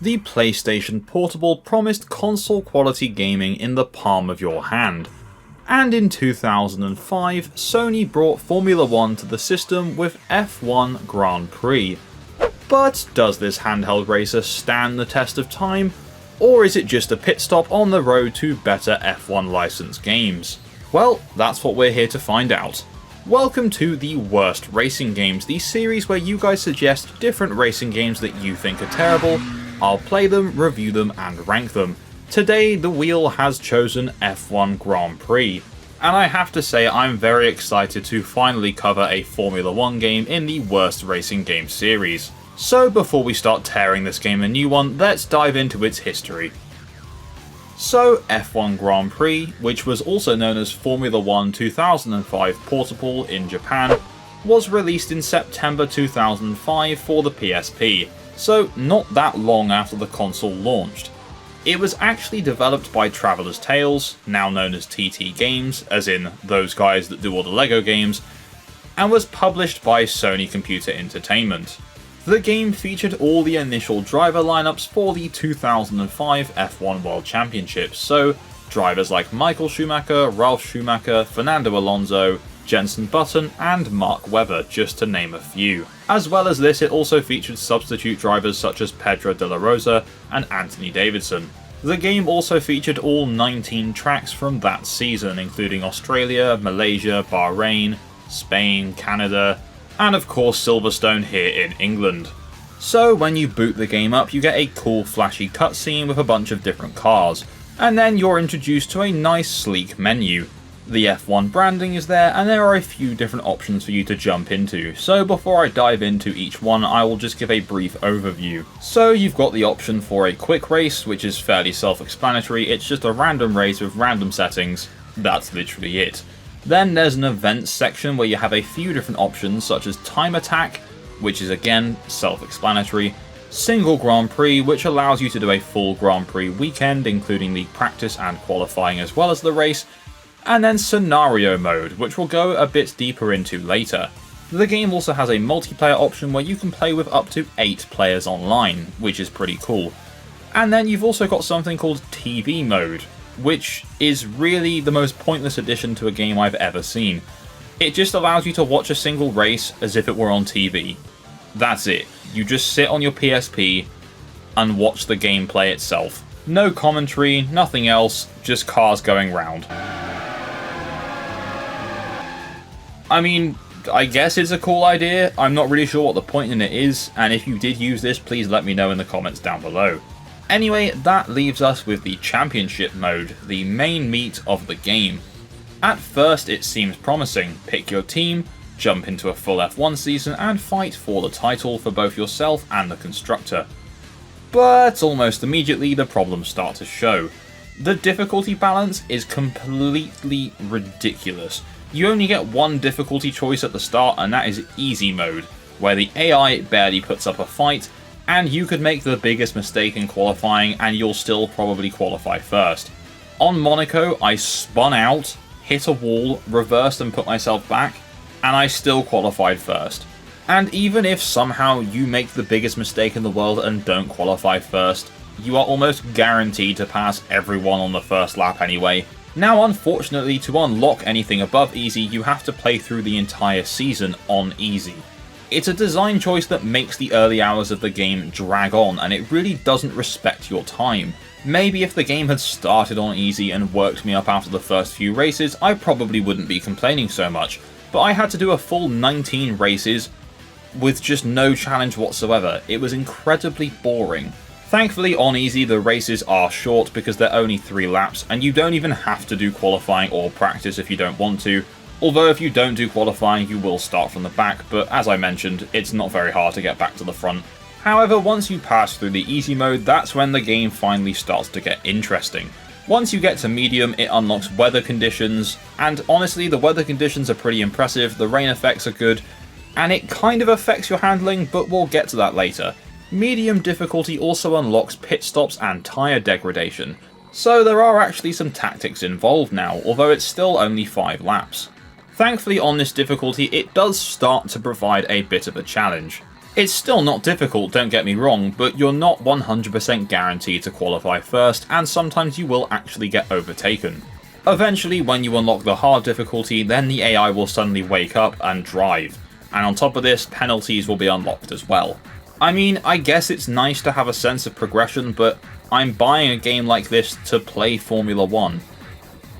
the PlayStation Portable promised console-quality gaming in the palm of your hand. And in 2005, Sony brought Formula 1 to the system with F1 Grand Prix. But does this handheld racer stand the test of time, or is it just a pit stop on the road to better F1 licensed games? Well, that's what we're here to find out. Welcome to the Worst Racing Games, the series where you guys suggest different racing games that you think are terrible. I'll play them, review them, and rank them. Today, the wheel has chosen F1 Grand Prix, and I have to say I'm very excited to finally cover a Formula 1 game in the Worst Racing Games series. So before we start tearing this game a new one, let's dive into its history. So F1 Grand Prix, which was also known as Formula 1 2005 Portable in Japan, was released in September 2005 for the PSP, so not that long after the console launched. It was actually developed by Traveller's Tales, now known as TT Games, as in those guys that do all the LEGO games, and was published by Sony Computer Entertainment. The game featured all the initial driver lineups for the 2005 F1 World Championships, so drivers like Michael Schumacher, Ralf Schumacher, Fernando Alonso, Jenson Button, and Mark Webber, just to name a few. As well as this, it also featured substitute drivers such as Pedro de la Rosa and Anthony Davidson. The game also featured all 19 tracks from that season, including Australia, Malaysia, Bahrain, Spain, Canada, and of course Silverstone here in England. So when you boot the game up, you get a cool flashy cutscene with a bunch of different cars, and then you're introduced to a nice sleek menu. The F1 branding is there, and there are a few different options for you to jump into, so before I dive into each one I will just give a brief overview. So you've got the option for a quick race, which is fairly self-explanatory. It's just a random race with random settings. That's literally it. Then there's an events section where you have a few different options such as time attack, which is again self-explanatory, single Grand Prix, which allows you to do a full Grand Prix weekend including the practice and qualifying as well as the race, and then scenario mode, which we'll go a bit deeper into later. The game also has a multiplayer option where you can play with up to 8 players online, which is pretty cool. And then you've also got something called TV mode, which is really the most pointless addition to a game I've ever seen. It just allows you to watch a single race as if it were on TV. That's it. You just sit on your PSP and watch the gameplay itself. No commentary, nothing else, just cars going round. I mean, I guess it's a cool idea. I'm not really sure what the point in it is, and if you did use this, please let me know in the comments down below. Anyway, that leaves us with the Championship mode, the main meat of the game. At first it seems promising. Pick your team, jump into a full F1 season, and fight for the title for both yourself and the constructor. But almost immediately the problems start to show. The difficulty balance is completely ridiculous. You only get one difficulty choice at the start, and that is easy mode, where the AI barely puts up a fight, and you could make the biggest mistake in qualifying and you'll still probably qualify first. On Monaco, I spun out, hit a wall, reversed and put myself back, and I still qualified first. And even if somehow you make the biggest mistake in the world and don't qualify first, you are almost guaranteed to pass everyone on the first lap anyway. Now unfortunately, to unlock anything above easy, you have to play through the entire season on easy. It's a design choice that makes the early hours of the game drag on, and it really doesn't respect your time. Maybe if the game had started on easy and worked me up after the first few races, I probably wouldn't be complaining so much, but I had to do a full 19 races with just no challenge whatsoever. It was incredibly boring. Thankfully on easy the races are short because they're only 3 laps, and you don't even have to do qualifying or practice if you don't want to. Although if you don't do qualifying you will start from the back, but as I mentioned, it's not very hard to get back to the front. However, once you pass through the easy mode, that's when the game finally starts to get interesting. Once you get to medium, it unlocks weather conditions, and honestly the weather conditions are pretty impressive, the rain effects are good, and it kind of affects your handling, but we'll get to that later. Medium difficulty also unlocks pit stops and tyre degradation, so there are actually some tactics involved now, although it's still only 5 laps. Thankfully on this difficulty it does start to provide a bit of a challenge. It's still not difficult, don't get me wrong, but you're not 100% guaranteed to qualify first, and sometimes you will actually get overtaken. Eventually, when you unlock the hard difficulty, then the AI will suddenly wake up and drive, and on top of this, penalties will be unlocked as well. I mean, I guess it's nice to have a sense of progression, but I'm buying a game like this to play Formula 1.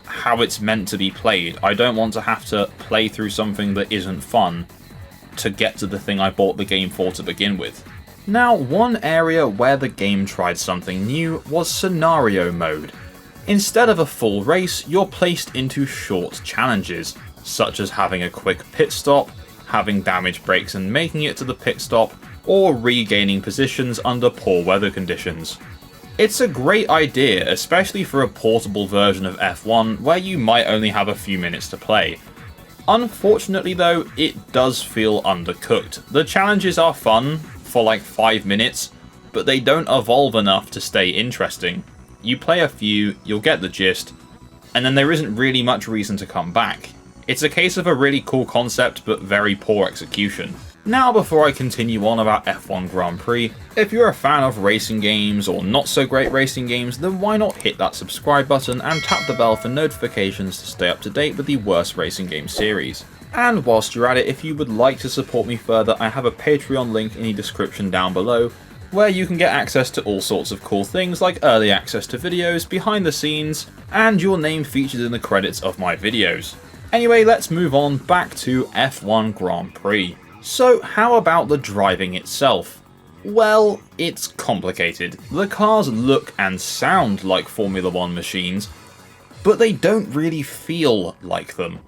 How it's meant to be played. I don't want to have to play through something that isn't fun to get to the thing I bought the game for to begin with. Now, one area where the game tried something new was scenario mode. Instead of a full race, you're placed into short challenges, such as having a quick pit stop, having damaged brakes and making it to the pit stop, or regaining positions under poor weather conditions. It's a great idea, especially for a portable version of F1 where you might only have a few minutes to play. Unfortunately though, it does feel undercooked. The challenges are fun for like 5 minutes, but they don't evolve enough to stay interesting. You play a few, you'll get the gist, and then there isn't really much reason to come back. It's a case of a really cool concept but very poor execution. Now, before I continue on about F1 Grand Prix, if you're a fan of racing games or not so great racing games, then why not hit that subscribe button and tap the bell for notifications to stay up to date with the worst racing game series. And whilst you're at it, if you would like to support me further, I have a Patreon link in the description down below, where you can get access to all sorts of cool things like early access to videos, behind the scenes, and your name featured in the credits of my videos. Anyway, let's move on back to F1 Grand Prix. So how about the driving itself? Well, it's complicated. The cars look and sound like Formula 1 machines, but they don't really feel like them.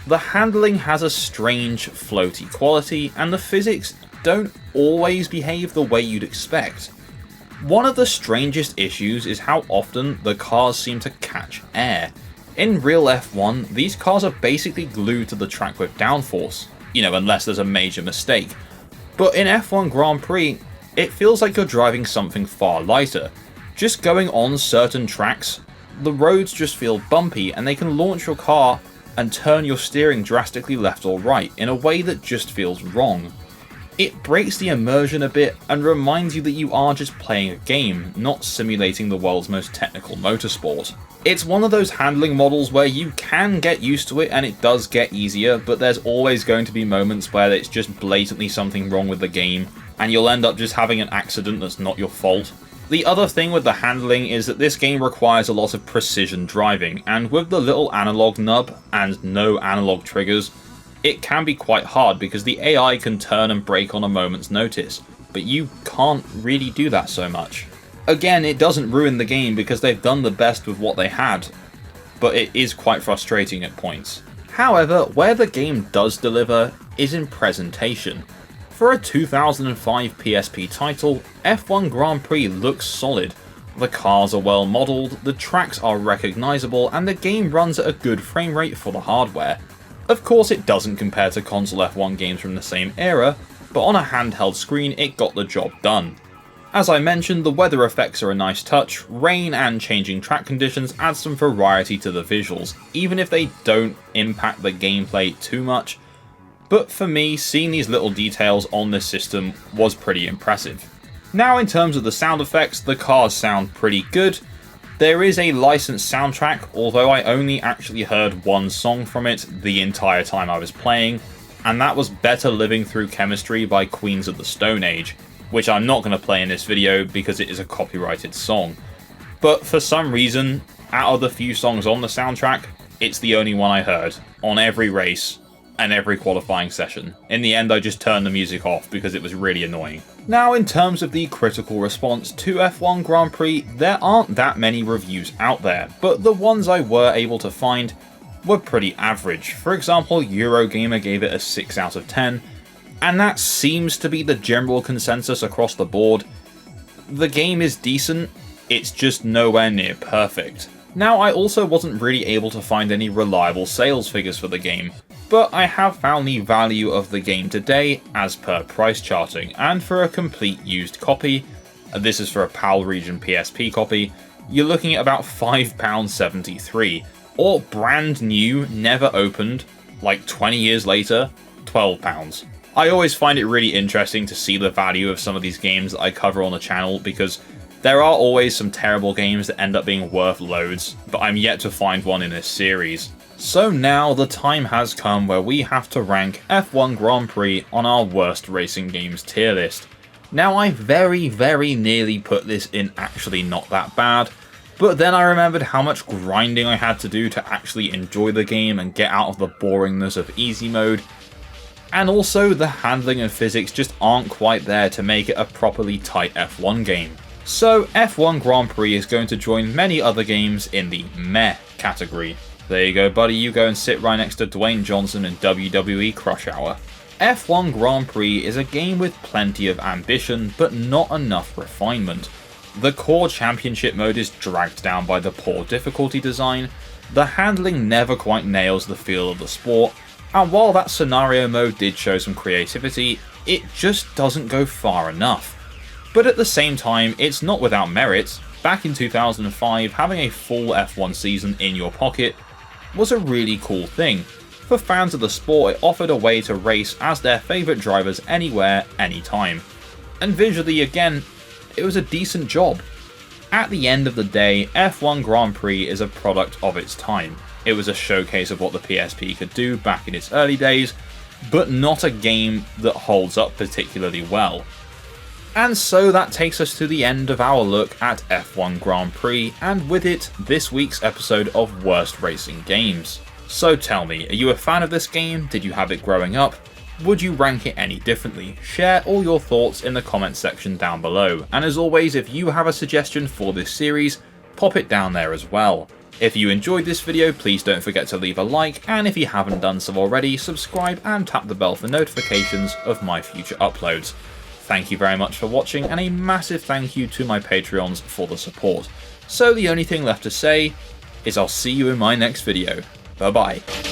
The handling has a strange floaty quality, and the physics don't always behave the way you'd expect. One of the strangest issues is how often the cars seem to catch air. In real F1, these cars are basically glued to the track with downforce. Unless there's a major mistake. But in F1 Grand Prix, it feels like you're driving something far lighter. Just going on certain tracks, the roads just feel bumpy and they can launch your car and turn your steering drastically left or right in a way that just feels wrong. It breaks the immersion a bit and reminds you that you are just playing a game, not simulating the world's most technical motorsport. It's one of those handling models where you can get used to it and it does get easier, but there's always going to be moments where it's just blatantly something wrong with the game, and you'll end up just having an accident that's not your fault. The other thing with the handling is that this game requires a lot of precision driving, and with the little analog nub and no analog triggers, it can be quite hard because the AI can turn and brake on a moment's notice, but you can't really do that so much. Again, it doesn't ruin the game because they've done the best with what they had, but it is quite frustrating at points. However, where the game does deliver is in presentation. For a 2005 PSP title, F1 Grand Prix looks solid. The cars are well modelled, the tracks are recognisable, and the game runs at a good frame rate for the hardware. Of course, it doesn't compare to console F1 games from the same era, but on a handheld screen it got the job done. As I mentioned, the weather effects are a nice touch. Rain and changing track conditions add some variety to the visuals, even if they don't impact the gameplay too much. But for me, seeing these little details on this system was pretty impressive. Now, in terms of the sound effects, the cars sound pretty good. There is a licensed soundtrack, although I only actually heard one song from it the entire time I was playing, and that was Better Living Through Chemistry by Queens of the Stone Age, which I'm not going to play in this video because it is a copyrighted song. But for some reason, out of the few songs on the soundtrack, it's the only one I heard, on every race and every qualifying session. In the end, I just turned the music off because it was really annoying. Now, in terms of the critical response to F1 Grand Prix, there aren't that many reviews out there, but the ones I were able to find were pretty average. For example, Eurogamer gave it a 6 out of 10, and that seems to be the general consensus across the board. The game is decent, it's just nowhere near perfect. Now, I also wasn't really able to find any reliable sales figures for the game, but I have found the value of the game today as per price charting, and for a complete used copy, this is for a PAL region PSP copy, you're looking at about £5.73, or brand new, never opened, like 20 years later, £12. I always find it really interesting to see the value of some of these games that I cover on the channel, because there are always some terrible games that end up being worth loads, but I'm yet to find one in this series. So now the time has come where we have to rank F1 Grand Prix on our worst racing games tier list. Now I very nearly put this in actually not that bad, but then I remembered how much grinding I had to do to actually enjoy the game and get out of the boringness of easy mode, and also the handling and physics just aren't quite there to make it a properly tight F1 game. So F1 Grand Prix is going to join many other games in the meh category. There you go, buddy, you go and sit right next to Dwayne Johnson in WWE Crush Hour. F1 Grand Prix is a game with plenty of ambition, but not enough refinement. The core championship mode is dragged down by the poor difficulty design, the handling never quite nails the feel of the sport, and while that scenario mode did show some creativity, it just doesn't go far enough. But at the same time, it's not without merit. Back in 2005, having a full F1 season in your pocket was a really cool thing. For fans of the sport, it offered a way to race as their favourite drivers anywhere, anytime. And visually, again, it was a decent job. At the end of the day, F1 Grand Prix is a product of its time. It was a showcase of what the PSP could do back in its early days, but not a game that holds up particularly well. And so that takes us to the end of our look at F1 Grand Prix, and with it, this week's episode of Worst Racing Games. So tell me, are you a fan of this game? Did you have it growing up? Would you rank it any differently? Share all your thoughts in the comments section down below, and as always, if you have a suggestion for this series, pop it down there as well. If you enjoyed this video, please don't forget to leave a like, and if you haven't done so already, subscribe and tap the bell for notifications of my future uploads. Thank you very much for watching, and a massive thank you to my Patreons for the support. So the only thing left to say is I'll see you in my next video. Bye bye.